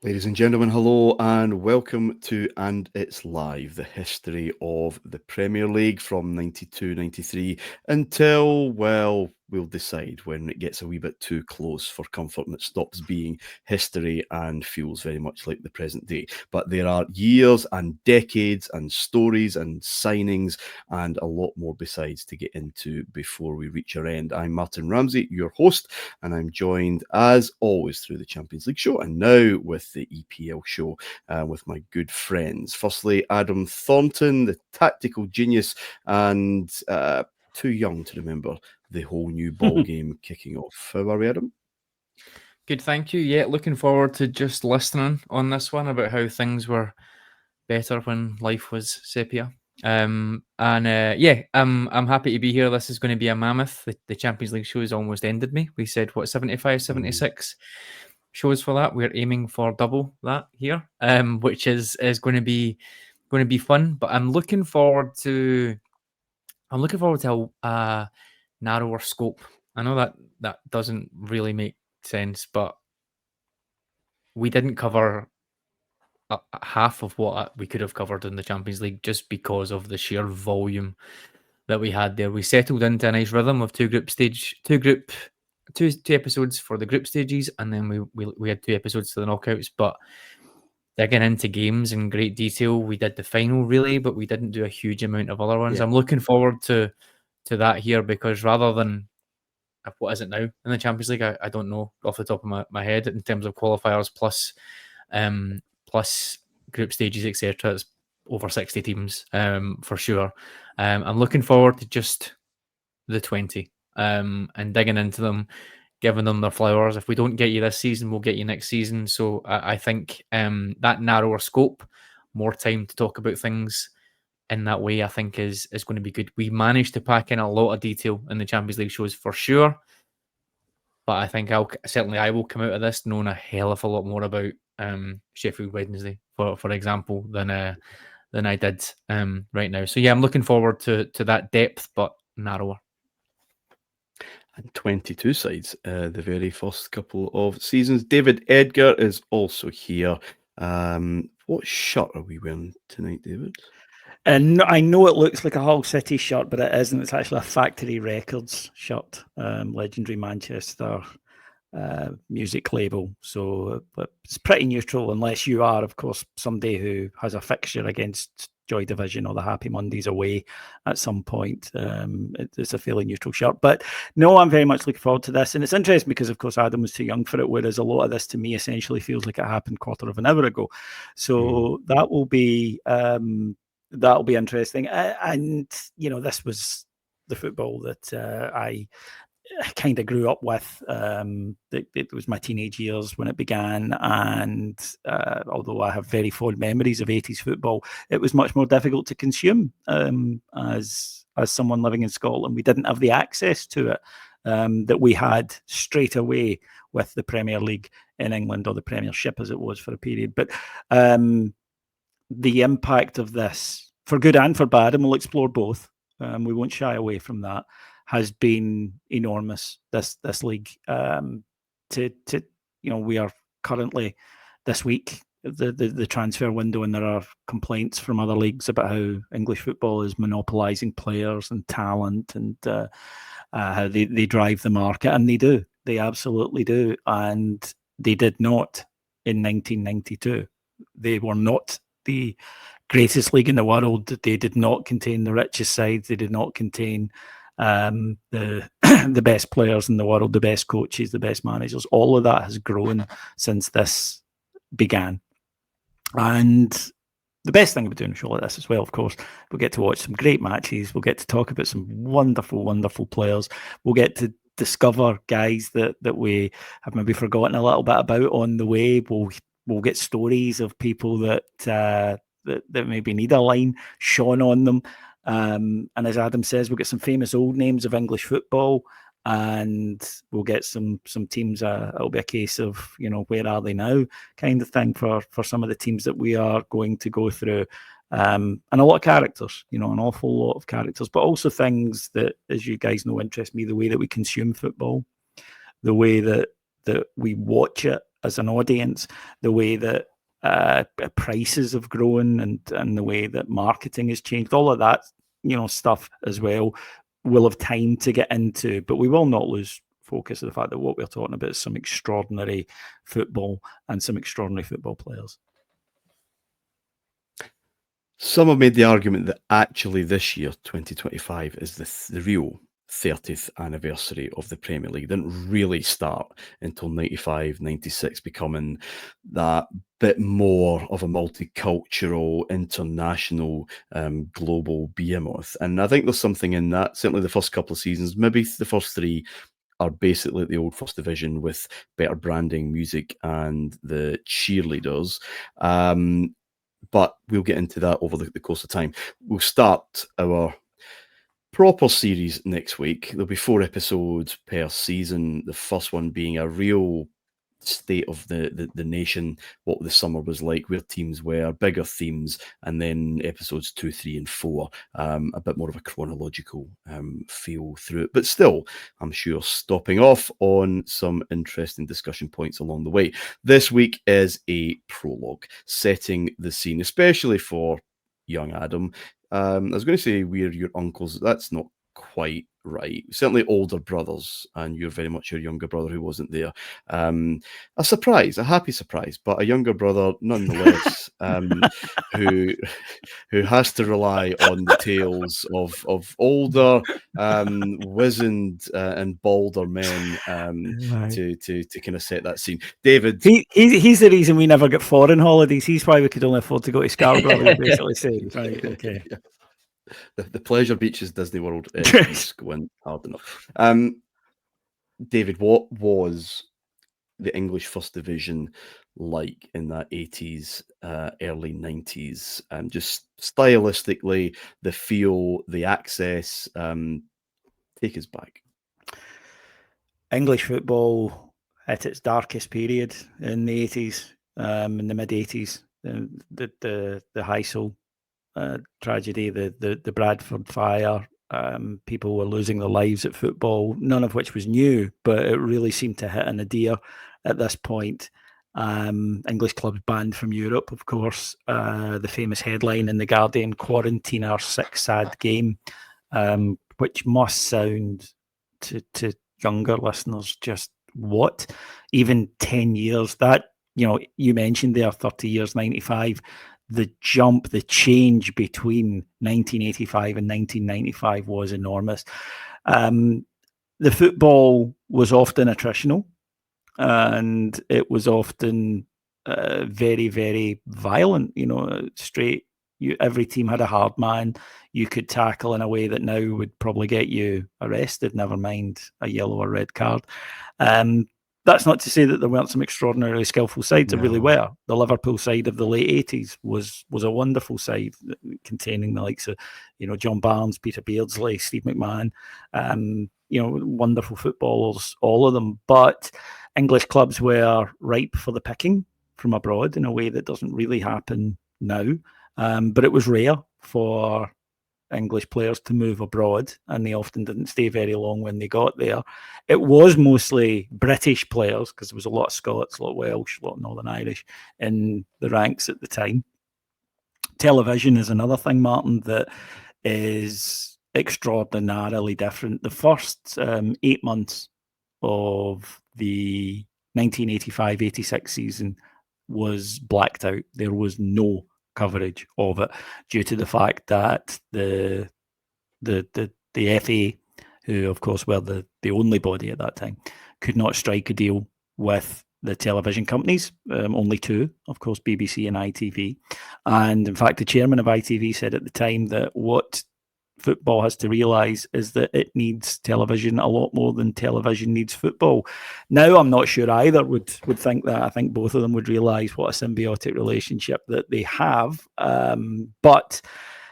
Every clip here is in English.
Ladies and gentlemen, hello and welcome to And It's Live, the history of the Premier League from 92-93 until, well, we'll decide when it gets a wee bit too close for comfort and it stops being history and feels very much like the present day. But there are years and decades and stories and signings and a lot more besides to get into before we reach our end. I'm Martin Ramsey, your host, and I'm joined as always through the Champions League show and now with the EPL show with my good friends. Firstly, Adam Thornton, the tactical genius and too young to remember the whole new ball game kicking off. How are we, Adam? Good, thank you. Yeah, looking forward to just listening on this one about how things were better when life was sepia. I'm happy to be here. This is going to be a mammoth. The Champions League show has almost ended me. We said, 75, 76 shows for that. We're aiming for double that here, which is going to be fun. But I'm looking forward to a narrower scope. I know that doesn't really make sense, but we didn't cover half of what we could have covered in the Champions League just because of the sheer volume that we had there. We settled into a nice rhythm of two episodes for the group stages, and then we had two episodes to the knockouts. But digging into games in great detail, we did the final really, but we didn't do a huge amount of other ones. Yeah. I'm looking forward to that here because rather than what is it now in the Champions League, I don't know off the top of my head in terms of qualifiers plus group stages, etc. It's over 60 teams for sure. I'm looking forward to just the 20 and digging into them, giving them their flowers. If we don't get you this season, we'll get you next season. So I think that narrower scope, more time to talk about things in that way, I think is going to be good. We managed to pack in a lot of detail in the Champions League shows for sure. But I think I will come out of this knowing a hell of a lot more about Sheffield Wednesday, for example, than I did right now. So yeah, I'm looking forward to that depth, but narrower. And 22 sides, the very first couple of seasons. David Edgar is also here. What shirt are we wearing tonight, David? And I know it looks like a Hull City shirt, but it isn't. It's actually a Factory Records shirt, legendary Manchester music label. So it's pretty neutral, unless you are, of course, somebody who has a fixture against Joy Division or the Happy Mondays away at some point. It's a fairly neutral shirt. But no, I'm very much looking forward to this. And it's interesting because, of course, Adam was too young for it, whereas a lot of this to me essentially feels like it happened quarter of an hour ago. So that will be... that'll be interesting. And, you know, this was the football that I kind of grew up with. It was my teenage years when it began. And although I have very fond memories of 80s football, it was much more difficult to consume as someone living in Scotland. We didn't have the access to it that we had straight away with the Premier League in England, or the Premiership as it was for a period. But the impact of this, for good and for bad, and we'll explore both, we won't shy away from that, has been enormous. This league, we are currently this week the transfer window, and there are complaints from other leagues about how English football is monopolising players and talent, and how they drive the market, and they absolutely do, and they did not in 1992. They were not the greatest league in the world. They did not contain the richest sides. They did not contain the best players in the world, the best coaches, the best managers. All of that has grown since this began. And the best thing about doing a show like this as well, of course, we'll get to watch some great matches. We'll get to talk about some wonderful, wonderful players. We'll get to discover guys that we have maybe forgotten a little bit about on the way. We'll get stories of people that maybe need a line shone on them. And as Adam says, we'll get some famous old names of English football, and we'll get some teams. It'll be a case of, where are they now kind of thing for some of the teams that we are going to go through. And a lot of characters, an awful lot of characters, but also things that, as you guys know, interest me, the way that we consume football, the way that we watch it, as an audience, the way that prices have grown and the way that marketing has changed, all of that, stuff as well, we'll have time to get into, but we will not lose focus of the fact that what we're talking about is some extraordinary football and some extraordinary football players. Some have made the argument that actually this year, 2025, is the real 30th anniversary of the Premier League. It didn't really start until 95, 96, becoming that bit more of a multicultural, international, global behemoth. And I think there's something in that. Certainly the first couple of seasons, maybe the first three, are basically the old First Division with better branding, music, and the cheerleaders. But we'll get into that over the course of time. We'll start our proper series next week. There'll be 4 episodes per season. The first one being a real state of the nation, what the summer was like, where teams were, bigger themes, and then episodes 2, 3, and 4, a bit more of a chronological feel through it, but still, I'm sure, stopping off on some interesting discussion points along the way. This week is a prologue, setting the scene, especially for young Adam. I was going to say we're your uncles. That's not quite right. Certainly older brothers, and you're very much your younger brother who wasn't there. A surprise, a happy surprise, but a younger brother nonetheless, who has to rely on the tales of older, wizened and bolder men to kind of set that scene. David, he's the reason we never get foreign holidays. He's why we could only afford to go to Scarborough. Basically, saying, right? Okay. Yeah. The pleasure beaches, Disney World, going hard enough. David, what was the English First Division like in that 80s, early 90s? Just stylistically, the feel, the access, take us back. English football at its darkest period in the 80s, in the mid-80s, the Heysel tragedy, the Bradford fire. People were losing their lives at football, none of which was new, but it really seemed to hit a nadir at this point. English clubs banned from Europe, of course. The famous headline in The Guardian, "Quarantine our sixth sad game," which must sound to younger listeners just what? Even 10 years, that, you mentioned there 30 years, 95, the jump, the change between 1985 and 1995 was enormous. The football was often attritional, and it was often very, very violent, straight. Every team had a hard man you could tackle in a way that now would probably get you arrested, never mind a yellow or red card. That's not to say that there weren't some extraordinarily skillful sides. There really were. The Liverpool side of the late 80s was a wonderful side, containing the likes of, John Barnes, Peter Beardsley, Steve McMahon, wonderful footballers, all of them. But English clubs were ripe for the picking from abroad in a way that doesn't really happen now. But it was rare for English players to move abroad, and they often didn't stay very long when they got there. It was mostly British players, because there was a lot of Scots, a lot of Welsh, a lot of Northern Irish in the ranks at the time. Television is another thing, Martin, that is extraordinarily different. The first 8 months of the 1985-86 season was blacked out. There was no coverage of it due to the fact that the FA, who of course were the only body at that time, could not strike a deal with the television companies, only 2, of course, BBC and ITV. And in fact, the chairman of ITV said at the time that what football has to realise is that it needs television a lot more than television needs football. Now, I'm not sure either would think that. I think both of them would realise what a symbiotic relationship that they have. But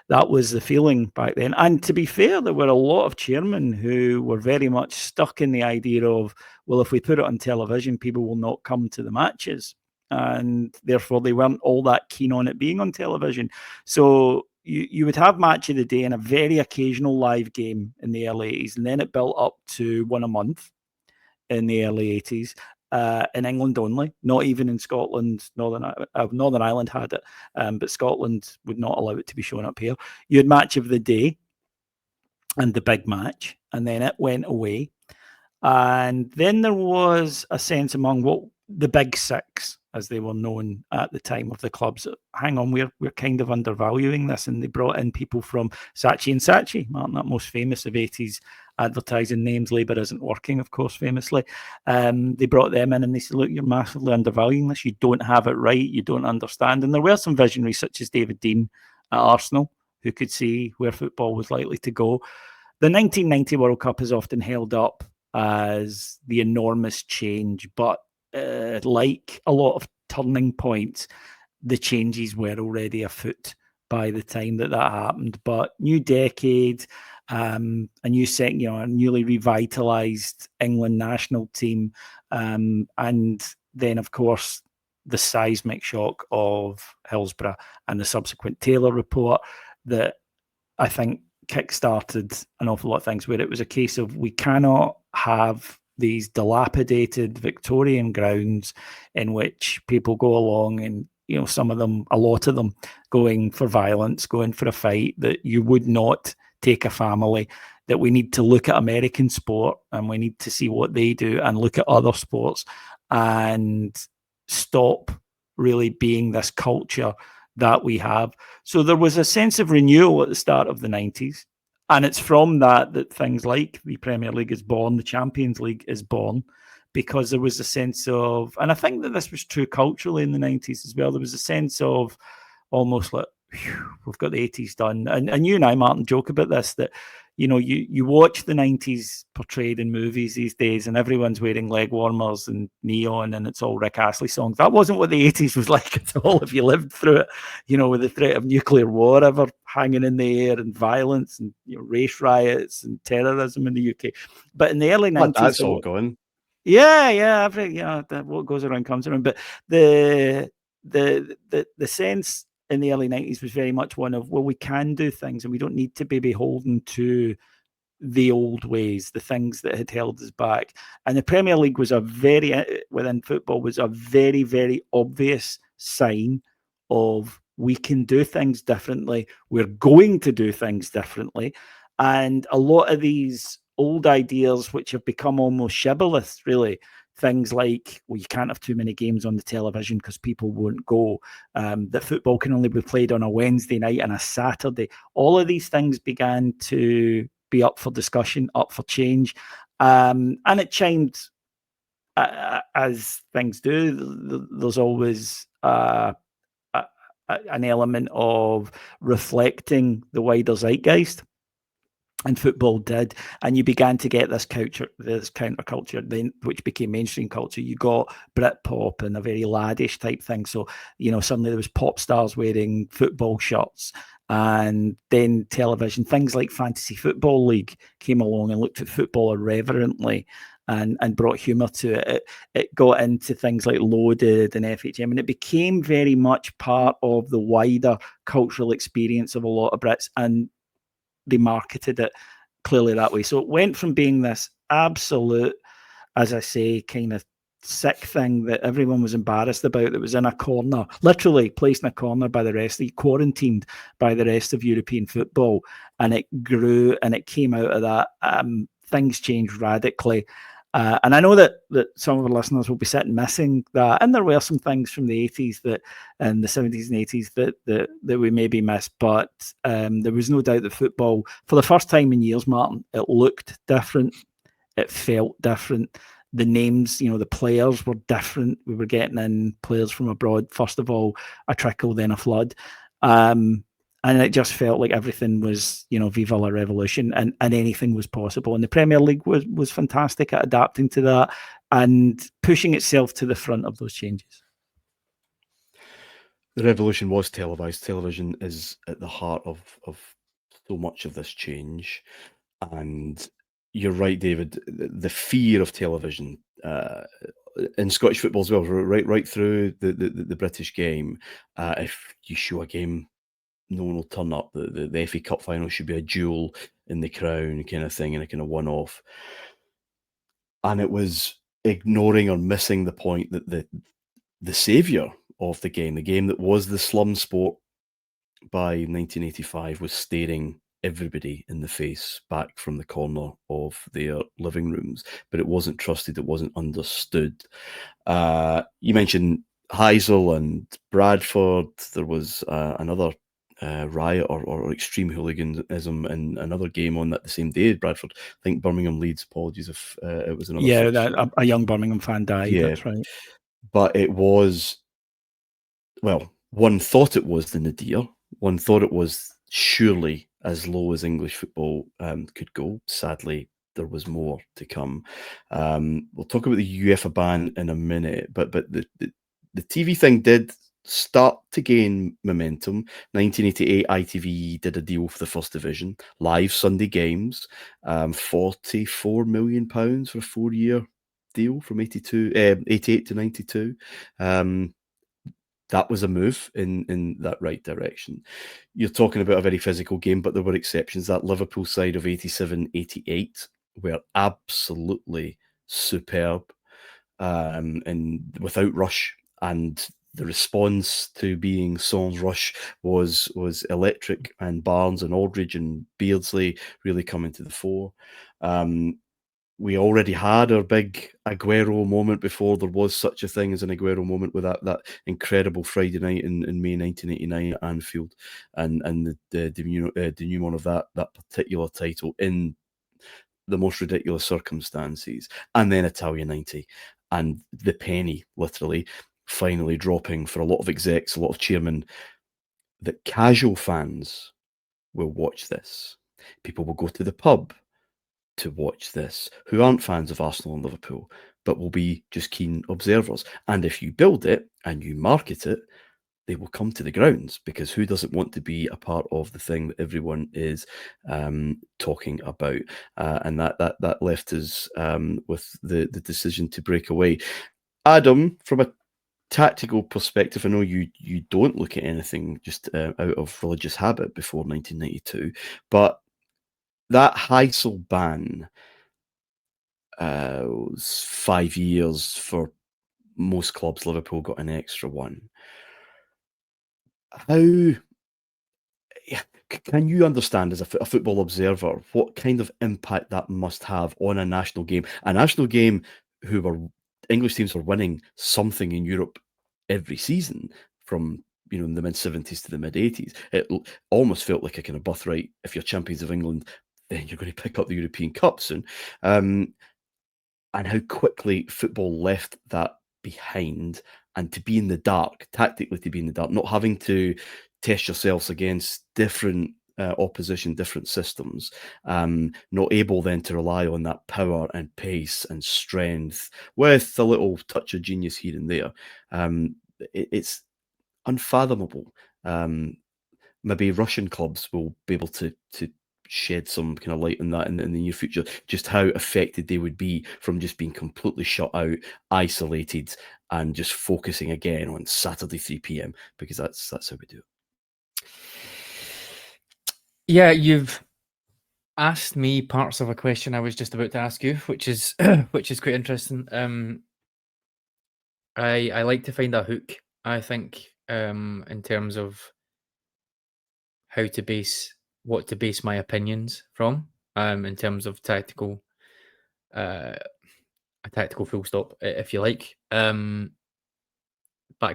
that was the feeling back then. And to be fair, there were a lot of chairmen who were very much stuck in the idea of, well, if we put it on television, people will not come to the matches. And therefore, they weren't all that keen on it being on television. So you would have match of the day and a very occasional live game in the early 80s, and then it built up to one a month in the early 80s. in England only, not even in Scotland. Northern Ireland had it, but Scotland would not allow it to be shown up here. You had Match of the Day and the big match, and then it went away. And then there was a sense among the big six, as they were known at the time, of the clubs. Hang on, we're kind of undervaluing this, and they brought in people from Saatchi and Saatchi, Martin, that most famous of 80s advertising names. Labour isn't working, of course, famously. They brought them in and they said, look, you're massively undervaluing this. You don't have it right. You don't understand. And there were some visionaries such as David Dean at Arsenal who could see where football was likely to go. The 1990 World Cup is often held up as the enormous change, but like a lot of turning points, the changes were already afoot by the time that happened. But new decade, a new second, a newly revitalised England national team, and then of course the seismic shock of Hillsborough and the subsequent Taylor report that I think kick-started an awful lot of things, where it was a case of we cannot have these dilapidated Victorian grounds in which people go along and, some of them, a lot of them, going for violence, going for a fight, that you would not take a family, that we need to look at American sport and we need to see what they do and look at other sports and stop really being this culture that we have. So there was a sense of renewal at the start of the 90s. And it's from that things like the Premier League is born, the Champions League is born, because there was a sense of, and I think that this was true culturally in the 90s as well, there was a sense of almost like, we've got the 80s done. And you and I, Martin, joke about this, that, you watch the 90s portrayed in movies these days and everyone's wearing leg warmers and neon and it's all Rick Astley songs. That wasn't what the 80s was like at all if you lived through it, with the threat of nuclear war ever hanging in the air and violence and race riots and terrorism in the UK. But in the early 90s... That's all going. Yeah, what goes around comes around. But the sense in the early 90s was very much one of, well, we can do things and we don't need to be beholden to the old ways, the things that had held us back. And the Premier League was within football, was a very, very obvious sign of we can do things differently. We're going to do things differently. And a lot of these old ideas, which have become almost shibboleth, really, things like, well, you can't have too many games on the television because people won't go, that football can only be played on a Wednesday night and a Saturday. All of these things began to be up for discussion, up for change. And it chimed, as things do. There's always an element of reflecting the wider zeitgeist. And football did, and you began to get this counterculture, then, which became mainstream culture. You got Britpop and a very laddish type thing. So, suddenly there was pop stars wearing football shirts, and then television, things like Fantasy Football League came along and looked at football irreverently and brought humour to it. It got into things like Loaded and FHM, and it became very much part of the wider cultural experience of a lot of Brits, and they marketed it clearly that way. So it went from being this absolute, as I say, kind of sick thing that everyone was embarrassed about, that was in a corner, literally placed in a corner by the rest, quarantined by the rest of European football. And it grew and it came out of that. Things changed radically. And I know that some of our listeners will be sitting missing that. And there were some things from the 80s and the 70s and 80s that we maybe missed. But there was no doubt that football, for the first time in years, Martin, it looked different. It felt different. The names, the players were different. We were getting in players from abroad. First of all, a trickle, then a flood. And it just felt like everything was, Viva la Revolution, and anything was possible. And the Premier League was fantastic at adapting to that and pushing itself to the front of those changes. The revolution was televised. Television is at the heart of so much of this change. And you're right, David, the fear of television in Scottish football as well, right through the British game. If you show a game, no one will turn up. The FA Cup final should be a jewel in the crown kind of thing, and a kind of one-off. And it was ignoring or missing the point that the saviour of the game that was the slum sport by 1985, was staring everybody in the face back from the corner of their living rooms, but it wasn't trusted, it wasn't understood. You mentioned Heysel and Bradford. There was another riot or extreme hooliganism in another game on that the same day as Bradford. I think Birmingham Leeds. Apologies if it was another. Yeah, a young Birmingham fan died. Yeah, that's right. But it was, well, one thought it was the nadir. One thought it was surely as low as English football could go. Sadly, there was more to come. We'll talk about the UEFA ban in a minute, but the TV thing did start to gain momentum. 1988, ITV did a deal for the First Division, live Sunday games, £44 million for a 4-year deal from 88 to 92. That was a move in that right direction. You're talking about a very physical game, but there were exceptions. That Liverpool side of 87-88 were absolutely superb, and without rush, and the response to being sans rush was electric, and Barnes and Aldridge and Beardsley really coming to the fore. We already had our big Aguero moment before there was such a thing as an Aguero moment, with that incredible Friday night in May 1989 at Anfield, and the denouement of that particular title in the most ridiculous circumstances, and then Italia 90, and the penny literally finally dropping for a lot of execs, a lot of chairmen, that casual fans will watch this. People will go to the pub to watch this, who aren't fans of Arsenal and Liverpool, but will be just keen observers. And if you build it and you market it, they will come to the grounds, because who doesn't want to be a part of the thing that everyone is talking about? And that left us with the decision to break away. Adam, from a tactical perspective, I know you don't look at anything just out of religious habit before 1992, but that Heysel ban was 5 years for most clubs. Liverpool got an extra one. How can you understand, as a football observer, what kind of impact that must have on a national game? A national game who were English teams were winning something in Europe every season from the mid-70s to the mid-80s. It almost felt like a kind of birthright. If you're champions of England, then you're going to pick up the European Cup soon. And how quickly football left that behind, and to be in the dark, tactically to be in the dark, not having to test yourselves against different opposition, different systems, not able then to rely on that power and pace and strength with a little touch of genius here and there. It's unfathomable. Maybe Russian clubs will be able to shed some kind of light on that in the near future, just how affected they would be from just being completely shut out, isolated, and just focusing again on Saturday 3 p.m, because that's how we do it. Yeah, you've asked me parts of a question I was just about to ask you, which is quite interesting. I like to find a hook, I think, in terms of what to base my opinions from, in terms of tactical, a tactical full stop, if you like. Back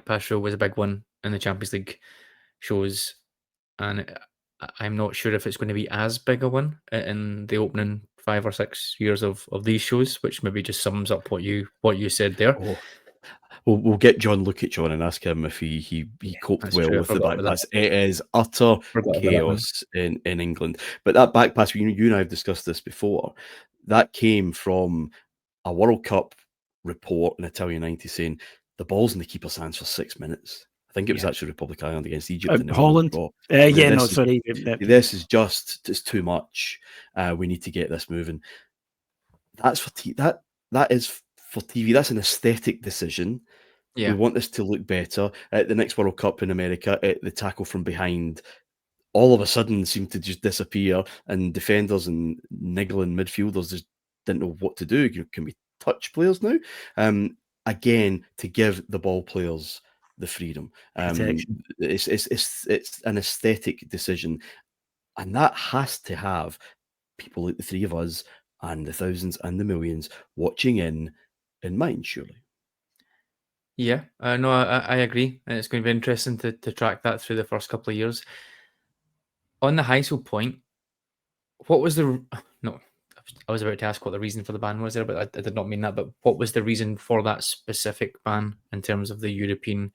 pass show was a big one in the Champions League shows, and I'm not sure if it's going to be as big a one in the opening 5 or 6 years of these shows, which maybe just sums up what you said there. Oh. We'll get John Lukic on and ask him if he coped well with the back pass. It is utter chaos in England. But that back pass, you and I have discussed this before, that came from a World Cup report in Italia 90 saying the ball's in the keeper's hands for 6 minutes. I think it was actually Republic Island against Egypt. Holland. This is just, it's too much. We need to get this moving. That's for that is for TV. That's an aesthetic decision. Yeah. We want this to look better. At the next World Cup in America, the tackle from behind all of a sudden seemed to just disappear, and defenders and niggling midfielders just didn't know what to do. Can we touch players now. Again, to give the ball players the freedom. It's an aesthetic decision, and that has to have people like the three of us and the thousands and the millions watching in mind, surely. Yeah, no, I agree. And it's going to be interesting to track that through the first couple of years. On the Heysel point, what was the... No, I was about to ask what the reason for the ban was there, but I did not mean that. But what was the reason for that specific ban in terms of the European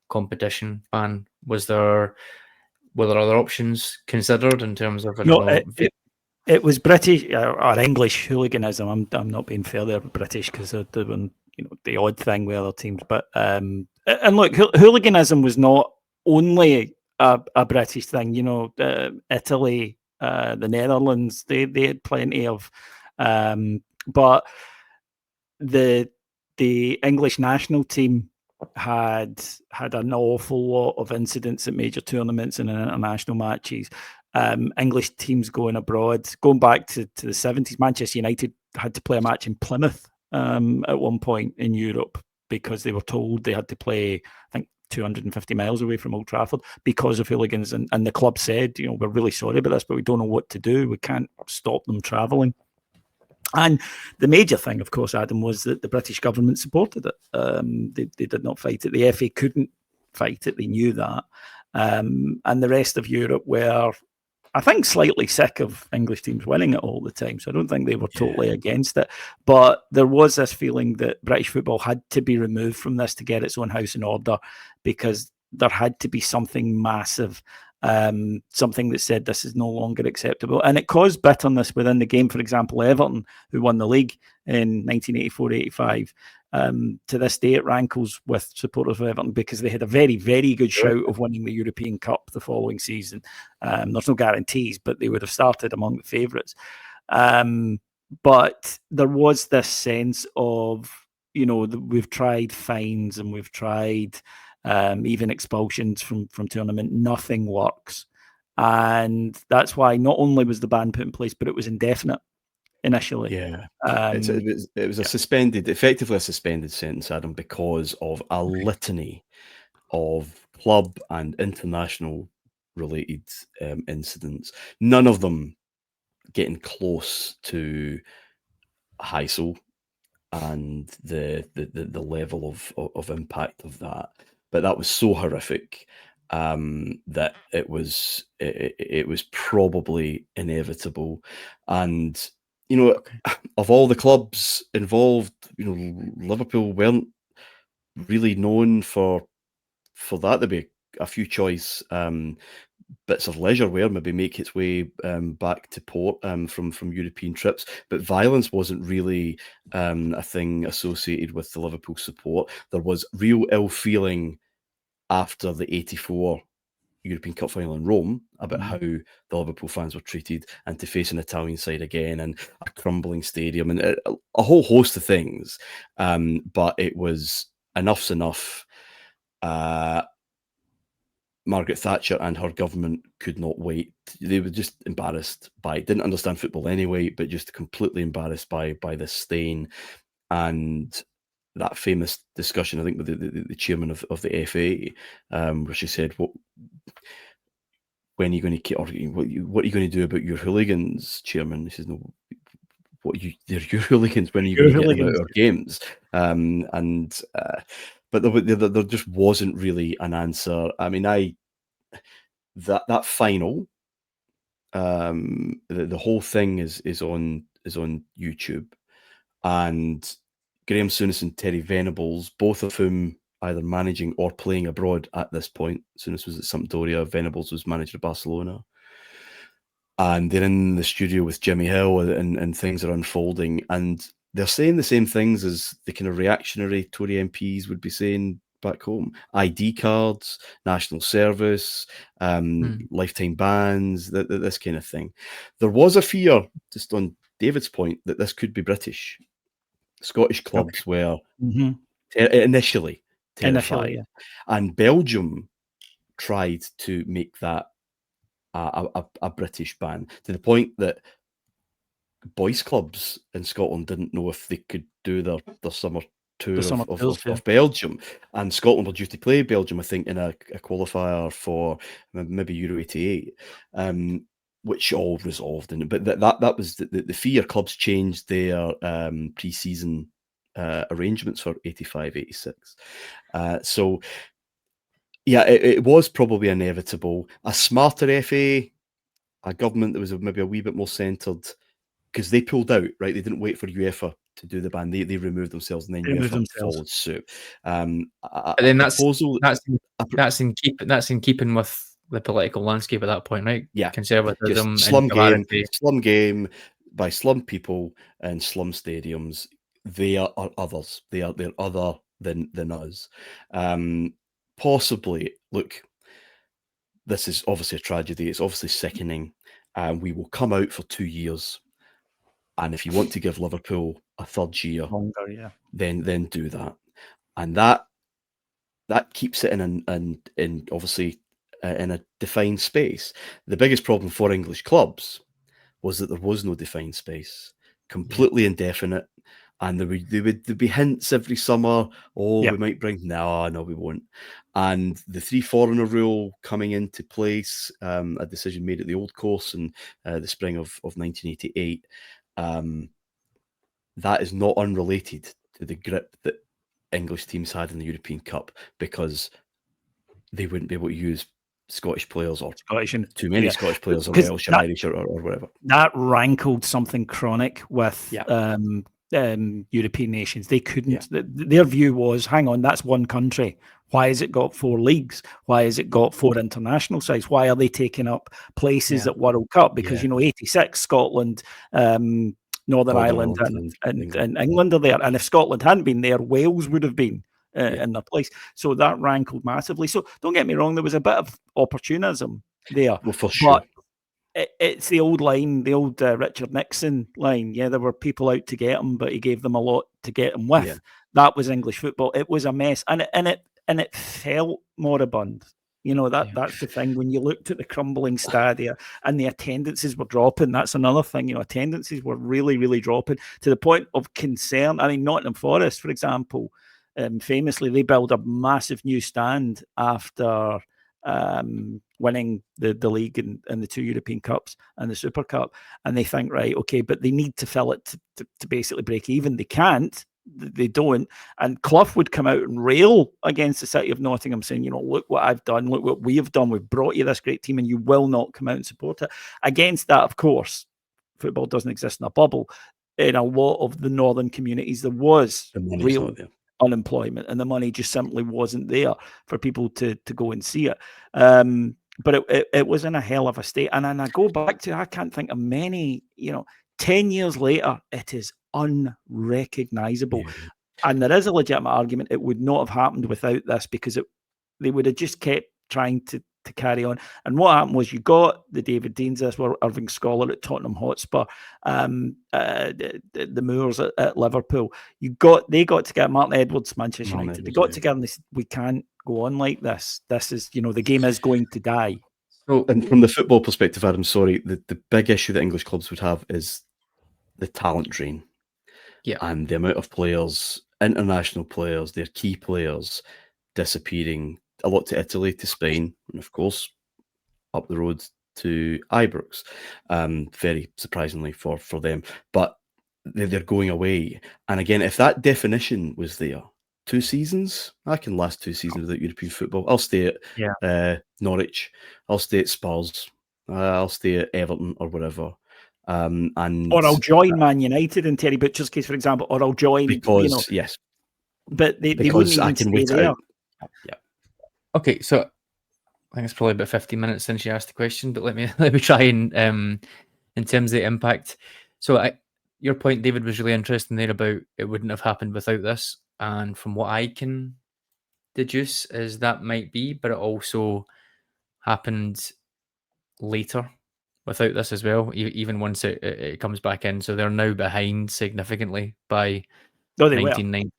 competition ban? Were there other options considered in terms of, I don't know... It was British or English hooliganism. I'm not being fair there, British, because they're doing the odd thing with other teams. But and look, hooliganism was not only a British thing. Italy, the Netherlands, they had plenty of, but the English national team had an awful lot of incidents at major tournaments and in international matches. English teams going abroad, going back to the 70s. Manchester United had to play a match in Plymouth at one point in Europe because they were told they had to play, I think, 250 miles away from Old Trafford because of hooligans. And the club said, we're really sorry about this, but we don't know what to do. We can't stop them travelling. And the major thing, of course, Adam, was that the British government supported it. They did not fight it. The FA couldn't fight it. They knew that. And the rest of Europe were, I think, slightly sick of English teams winning it all the time. So I don't think they were totally against it. But there was this feeling that British football had to be removed from this to get its own house in order, because there had to be something massive, something that said this is no longer acceptable. And it caused bitterness within the game. For example, Everton, who won the league in 1984-85, to this day it rankles with supporters of Everton because they had a very, very good shout of winning the European Cup the following season. There's no guarantees, but they would have started among the favourites. But there was this sense of, we've tried fines and we've tried even expulsions from tournament. Nothing works. And that's why not only was the ban put in place, but it was indefinite initially. Yeah. It was effectively a suspended sentence, Adam, because of a litany of club and international related incidents. None of them getting close to Heysel and the level of impact of that. But that was so horrific that it was probably inevitable. And of all the clubs involved, Liverpool weren't really known for that. There'd be a few choice bits of leisure wear maybe make its way back to port from European trips, but violence wasn't really a thing associated with the Liverpool support. There was real ill feeling after the 84 European Cup final in Rome about how the Liverpool fans were treated, and to face an Italian side again and a crumbling stadium and a whole host of things. But it was enough's enough. Margaret Thatcher and her government could not wait. They were just embarrassed by it. Didn't understand football anyway, but just completely embarrassed by this stain. And that famous discussion, I think, with the chairman of the FA, where she said, when are you going to, or what are you going to do about your hooligans, chairman? He says, no, they're your hooligans. When are you going to get them out of our games? But there just wasn't really an answer. I mean, that final, the whole thing is on YouTube, and Graham Souness and Terry Venables, both of whom either managing or playing abroad at this point. Souness was at Sampdoria, Venables was manager of Barcelona. And they're in the studio with Jimmy Hill, and things are unfolding, and they're saying the same things as the kind of reactionary Tory MPs would be saying back home. ID cards, national service, lifetime bans, this kind of thing. There was a fear, just on David's point, that this could be British. Scottish clubs were initially terrified. And Belgium tried to make that a British ban, to the point that boys' clubs in Scotland didn't know if they could do their summer tour The summer tours, of Belgium, and Scotland were due to play Belgium, I think, in a qualifier for maybe Euro '88, which all resolved. But that was the fear. Clubs changed their pre-season arrangements for '85, '86. So yeah, it was probably inevitable. A smarter FA, a government that was maybe a wee bit more centred, because they pulled out, right? They didn't wait for UEFA to do the ban. They removed themselves, and then UEFA followed suit. But then that's in keeping with the political landscape at that point, right? Yeah, conservatism, just slum game by slum people and slum stadiums. They are others. They're other than us. Possibly, look, this is obviously a tragedy. It's obviously sickening. We will come out for 2 years. And if you want to give Liverpool a third year, longer, then do that. And that keeps it in obviously in a defined space. The biggest problem for English clubs was that there was no defined space, completely indefinite. And there'd be hints every summer. We might bring no, we won't. And the 3 foreigner rule coming into place, a decision made at the Old Course in the spring of 1988. That is not unrelated to the grip that English teams had in the European Cup, because they wouldn't be able to use Scottish players or too many Scottish players or Welsh or Irish or whatever. That rankled something chronic with European nations. They couldn't. Their view was, hang on, that's one country. Why has it got 4 leagues? Why has it got 4 international sides? Why are they taking up places at World Cup? Because 86 Scotland, Northern Ireland and England are there. And if Scotland hadn't been there, Wales would have been in their place. So that rankled massively. So don't get me wrong, there was a bit of opportunism there. Well, for sure. But it's the old line, the old Richard Nixon line. Yeah, there were people out to get him, but he gave them a lot to get him with. Yeah. That was English football. It was a mess. And it felt moribund. That's the thing. When you looked at the crumbling stadia and the attendances were dropping, that's another thing. Attendances were really, really dropping to the point of concern. I mean, Nottingham Forest, for example, famously, they built a massive new stand after winning the league and the 2 European Cups and the Super Cup. And they think, right, okay, but they need to fill it to basically break even. They can't. They don't. And Cruyff would come out and rail against the city of Nottingham, saying, look what I've done, look what we have done. We've brought you this great team and you will not come out and support it. Against that, of course, football doesn't exist in a bubble. In a lot of the northern communities, there was real unemployment and the money just simply wasn't there for people to go and see it. But it was in a hell of a state. And then I go back to, I can't think of many, 10 years later, it is unrecognizable. Yeah. And there is a legitimate argument it would not have happened without this, because they would have just kept trying to carry on. And what happened was, you got the David Deans, this were Irving Scholar at Tottenham Hotspur, the Moors at Liverpool. They got to get Martin Edwards, Manchester United. They got together and they said, we can't go on like this. This is, the game is going to die. So, and from the football perspective, Adam, sorry, the big issue that English clubs would have is the talent drain. Yeah. And the amount of players, international players, their key players disappearing, a lot to Italy, to Spain, and of course, up the road to Ibrox, very surprisingly for them. But they're going away. And again, if that definition was there, 2 seasons, I can last 2 seasons without European football. I'll stay at Norwich, I'll stay at Spurs, I'll stay at Everton or whatever. Or I'll join Man United in Terry Butcher's case, for example, or I'll join because yes, but they wouldn't even stay there. Yeah. Okay, so I think it's probably about 15 minutes since you asked the question, but let me try and in terms of the impact. So your point, David, was really interesting there about it wouldn't have happened without this, and from what I can deduce is that might be, but it also happened later without this as well, even once it comes back in. So they're now behind significantly by 1990,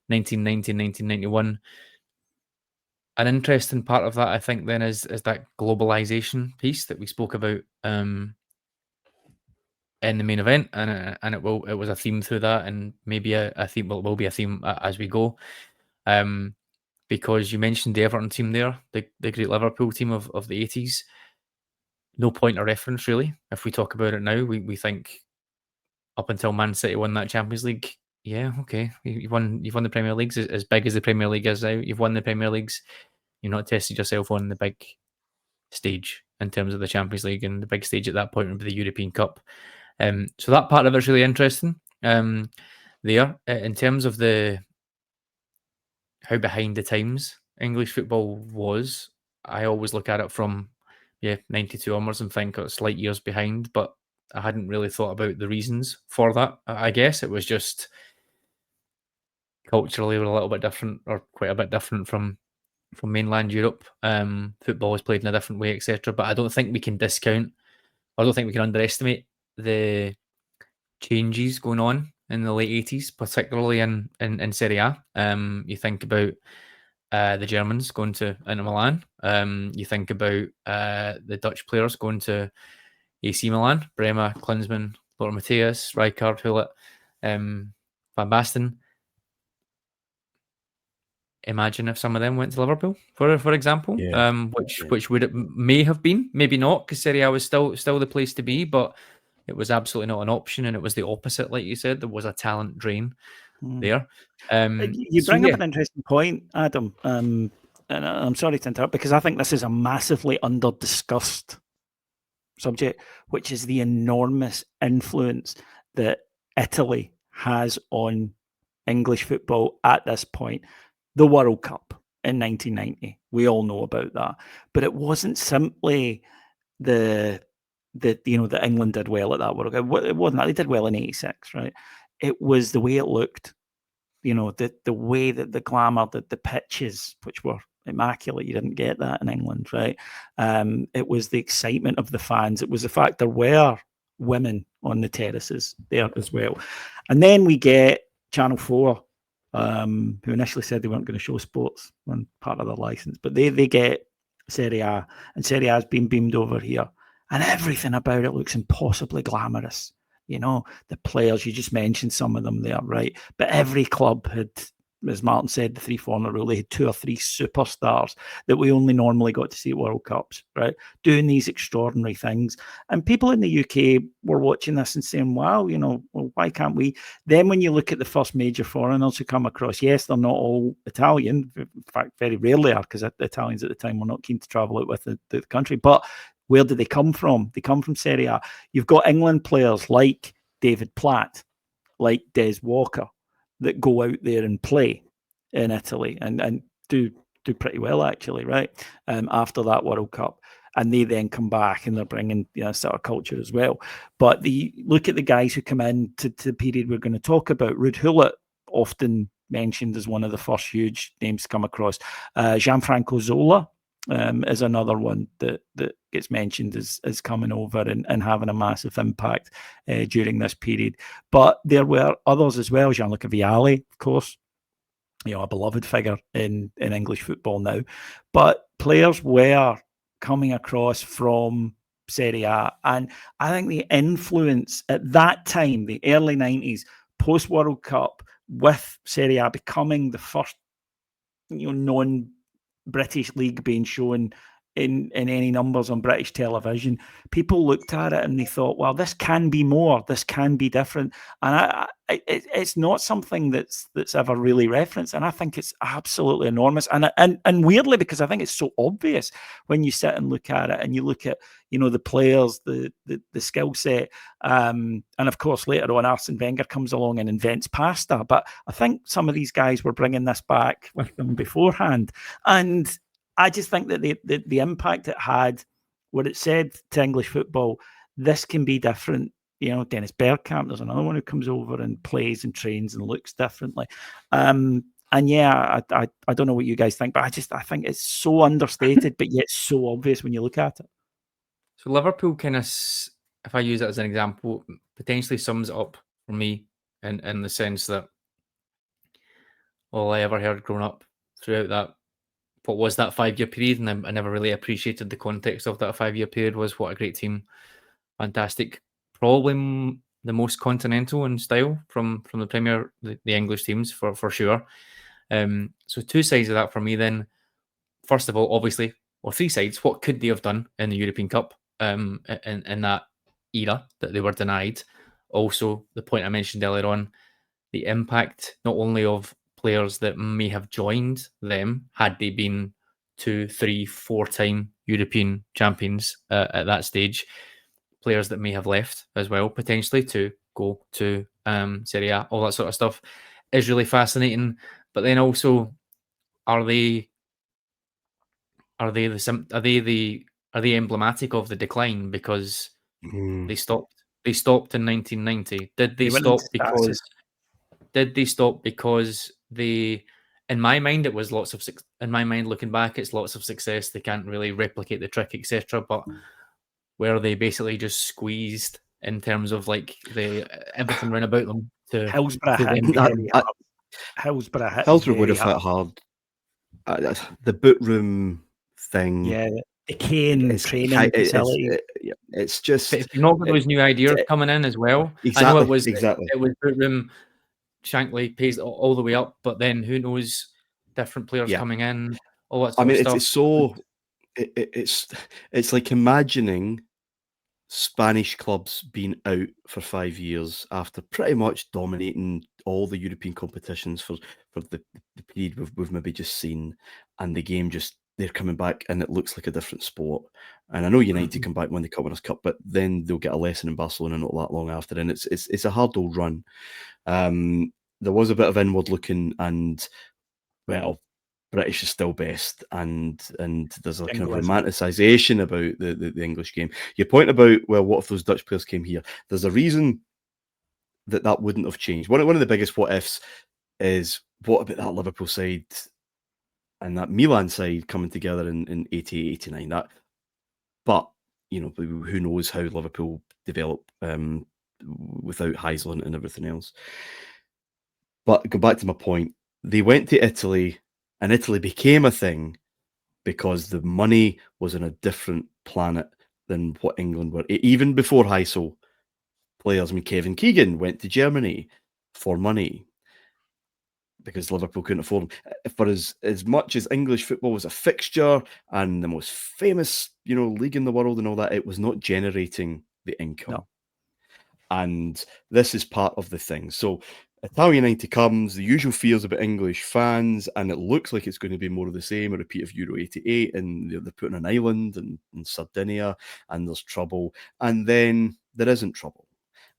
1991. An interesting part of that, I think, then is that globalization piece that we spoke about in the main event, and it was a theme through that, and maybe a theme. Well, it will be a theme as we go. Because you mentioned the Everton team there, the great Liverpool team of the 80s. No point of reference, really. If we talk about it now, we think up until Man City won that Champions League, yeah, okay, you've won the Premier Leagues as big as the Premier League is now. You've won the Premier Leagues. You've not tested yourself on the big stage in terms of the Champions League, and the big stage at that point would be the European Cup. So that part of it's really interesting. There, in terms of how behind the times English football was, I always look at it from 92 onwards and think it's light years behind, but I hadn't really thought about the reasons for that. I guess it was just culturally we're a little bit different, or quite a bit different from mainland Europe. Football is played in a different way, etc. But I don't think we can discount, I don't think we can underestimate the changes going on in the late 80s, particularly in Serie A. You think about the Germans going to Inter Milan. You think about the Dutch players going to AC Milan, Bremer, Klinsmann, Lothar Matthäus, Rijkaard, Hullet, Van Basten. Imagine if some of them went to Liverpool, for example, which would it may have been, maybe not, because Serie A was still the place to be, but it was absolutely not an option, and it was the opposite, like you said. There was a talent drain there. You bring up an interesting point, Adam, and I'm sorry to interrupt, because I think this is a massively under-discussed subject, which is the enormous influence that Italy has on English football at this point. The World Cup in 1990, we all know about that, but it wasn't simply that England did well at that World Cup. It wasn't that they did well in '86, right? It was the way it looked, the way that the glamour, the pitches, which were immaculate. You didn't get that in England, right? It was the excitement of the fans. It was the fact there were women on the terraces there as well. And then we get Channel 4, who initially said they weren't going to show sports on part of their license, but they get Serie A, and Serie A has been beamed over here, and everything about it looks impossibly glamorous. The players, you just mentioned some of them there, right? But every club had, as Martin said, the 3-4 rule, they had 2 or 3 superstars that we only normally got to see at World Cups, right? Doing these extraordinary things. And people in the UK were watching this and saying, wow, well, why can't we? Then when you look at the first major foreigners who come across, yes, they're not all Italian. In fact, very rarely are, because the Italians at the time were not keen to travel out with the country. But where do they come from? They come from Serie A. You've got England players like David Platt, like Des Walker, that go out there and play in Italy and do pretty well, actually, right? After that World Cup. And they then come back and they're bringing sort of culture as well. But look at the guys who come in to the period we're going to talk about. Ruud Hullet, often mentioned as one of the first huge names to come across. Gianfranco Zola is another one that gets mentioned as coming over and having a massive impact during this period. But there were others as well. Gianluca Vialli, of course, a beloved figure in English football now. But players were coming across from Serie A. And I think the influence at that time, the early 90s, post-World Cup, with Serie A becoming the first non-British league being shown in any numbers on British television, people looked at it and they thought, well, this can be more, this can be different. And it's not something that's ever really referenced, and I think it's absolutely enormous. And weirdly, because I think it's so obvious when you sit and look at it, and you look at the players, the skill set, and of course later on Arsene Wenger comes along and invents pasta. But I think some of these guys were bringing this back with them beforehand, and I just think that the impact it had, what it said to English football, this can be different. Dennis Bergkamp, there's another one who comes over and plays and trains and looks differently. And yeah, I don't know what you guys think, but I think it's so understated, but yet so obvious when you look at it. So Liverpool kind of, if I use it as an example, potentially sums it up for me in the sense that all I ever heard growing up throughout that, what was that 5-year period, and I never really appreciated the context of that 5-year period, was what a great team, fantastic probably the most continental in style from the Premier, the English teams for sure. So two sides of that for me then. First of all, obviously, or three sides, what could they have done in the European Cup in that era that they were denied? Also, the point I mentioned earlier on, the impact not only of players that may have joined them had they been 2, 3, 4-time European champions at that stage, players that may have left as well, potentially to go to Serie A, all that sort of stuff is really fascinating. But then also, are they emblematic of the decline because they stopped in 1990? Did they stop because they, in my mind, it was lots of in my mind looking back, it's lots of success, they can't really replicate the trick, etc. But were they basically just squeezed in terms of like the everything round about them to Hillsborough would have hit hard. The boot room thing, the Kane training facility. It's just if you're not got those new ideas coming in as well. Exactly, I know it was boot room, Shankly pays all the way up, but then who knows, different players coming in, all that sort of stuff. It's so it's like imagining Spanish clubs being out for 5 years after pretty much dominating all the European competitions for the period we've maybe just seen, and the game just, they're coming back and it looks like a different sport. And I know United come back when they come Winners' Cup, but then they'll get a lesson in Barcelona not that long after, and it's a hard old run. There was a bit of inward looking, and well, British is still best, and there's a kind of romanticisation about the English game. Your point about, well, what if those Dutch players came here? There's a reason that wouldn't have changed. One of the biggest what ifs is, what about that Liverpool side and that Milan side coming together in 88, 89? But you know, who knows how Liverpool develop without Heysel and everything else. But go back to my point. They went to Italy, and Italy became a thing because the money was on a different planet than what England were. Even before Heysel, players, I mean, Kevin Keegan went to Germany for money because Liverpool couldn't afford them. For as much as English football was a fixture and the most famous, league in the world and all that, it was not generating the income. No. And this is part of the thing. So Italian 90 comes, the usual fears about English fans, and it looks like it's going to be more of the same, a repeat of Euro 88, and they're putting an island in Sardinia, and there's trouble. And then there isn't trouble.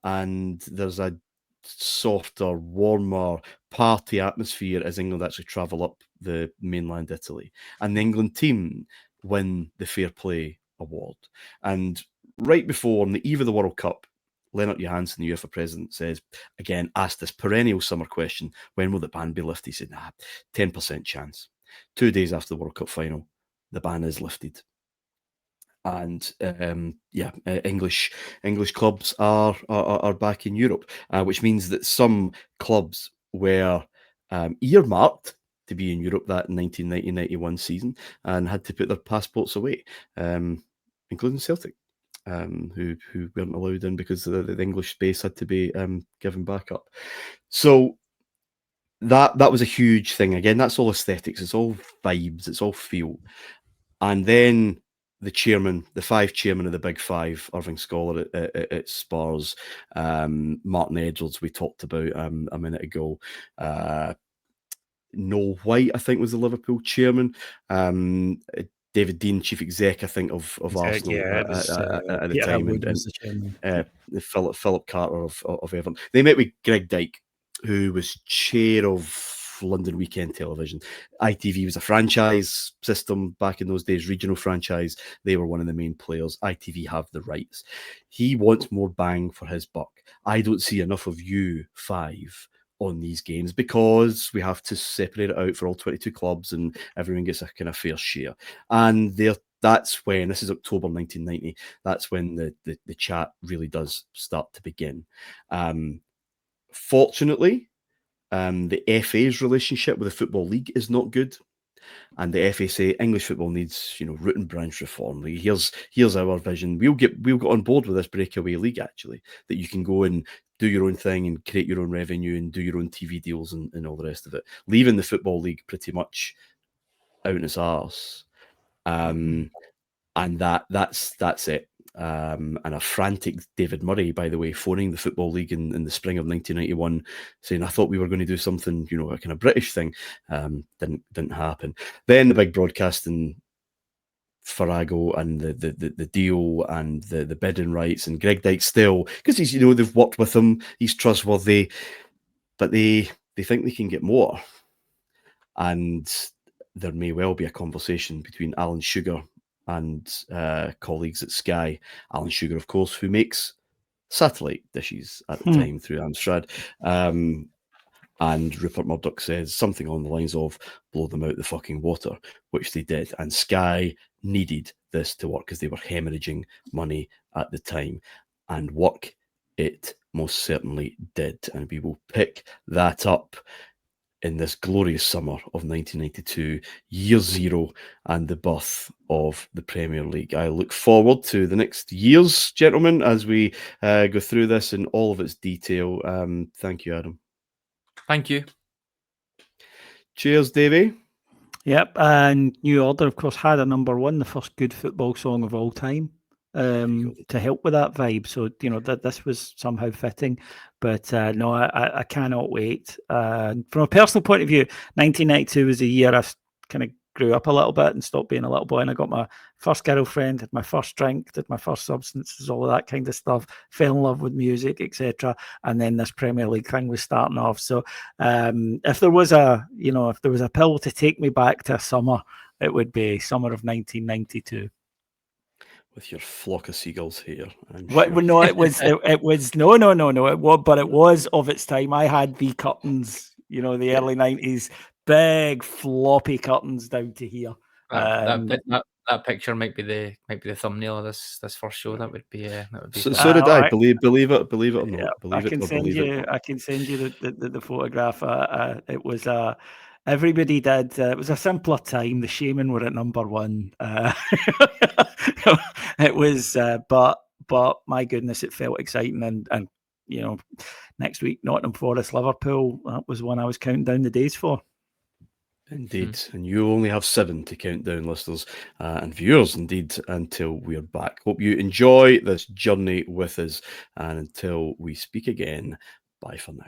And there's a softer, warmer party atmosphere as England actually travel up the mainland Italy. And the England team win the Fair Play Award. And right before, on the eve of the World Cup, Lennart Johansson, the UEFA president, asked this perennial summer question, when will the ban be lifted? He said, 10% chance. 2 days after the World Cup final, the ban is lifted. And English clubs are back in Europe, which means that some clubs were earmarked to be in Europe that 1990-91 season and had to put their passports away, including Celtic. Who weren't allowed in because the English space had to be given back up. So that was a huge thing. Again, that's all aesthetics. It's all vibes. It's all feel. And then the 5 chairmen of the Big Five, Irving Scholar at Spurs, Martin Edwards, we talked about a minute ago. Noel White, I think, was the Liverpool chairman. David Dean, chief exec, I think, of Arsenal at the time, and Philip Carter of Everton. They met with Greg Dyke, who was chair of London Weekend Television. ITV was a franchise system back in those days, regional franchise. They were one of the main players. ITV have the rights. He wants more bang for his buck. I don't see enough of you 5 on these games because we have to separate it out for all 22 clubs and everyone gets a kind of fair share. And that's when, this is October 1990, that's when the chat really does start to begin. Fortunately, the FA's relationship with the Football League is not good. And the FA say English football needs, root and branch reform. Like, here's our vision. We'll get on board with this breakaway league, actually, that you can go and do your own thing and create your own revenue and do your own TV deals and all the rest of it. Leaving the Football League pretty much out in its arse. And that's it. And a frantic David Murray, by the way, phoning the Football League in the spring of 1991, saying, I thought we were going to do something, a kind of British thing. Didn't happen. Then the big broadcasting farrago and the deal and the bidding rights, and Greg Dyke still, because he's, they've worked with him, he's trustworthy, but they think they can get more. And there may well be a conversation between Alan Sugar and colleagues at Sky. Alan Sugar, of course, who makes satellite dishes at the time through Amstrad. And Rupert Murdoch says something along the lines of blow them out the fucking water, which they did. And Sky needed this to work because they were hemorrhaging money at the time. And work it most certainly did. And we will pick that up in this glorious summer of 1992, year zero, and the birth of the Premier League. I look forward to the next years, gentlemen, as we go through this in all of its detail. Thank you, Adam. Thank you. Cheers, Davey. Yep, and New Order, of course, had a number one, the first good football song of all time, to help with that vibe. So, that this was somehow fitting. But no, I cannot wait. From a personal point of view, 1992 was the year I kind of grew up a little bit and stopped being a little boy, and I got my first girlfriend, had my first drink, did my first substances, all of that kind of stuff, fell in love with music, etc. And then this Premier League thing was starting off. So if there was a pill to take me back to a summer, it would be summer of 1992. With your flock of seagulls here. No, it was no. It was, but it was of its time. I had the curtains, the early 90s, big floppy curtains down to here. That picture might be the thumbnail of this first show. That would be so did I. Right. Believe it or not. Yeah, I can send you the photograph. It was everybody did. It was a simpler time. The Shaman were at number one. It was, but my goodness, it felt exciting. And next week, Nottingham Forest, Liverpool. That was one I was counting down the days for. Indeed. And you only have 7 to count down, listeners and viewers, indeed, until we're back. Hope you enjoy this journey with us. And until we speak again, bye for now.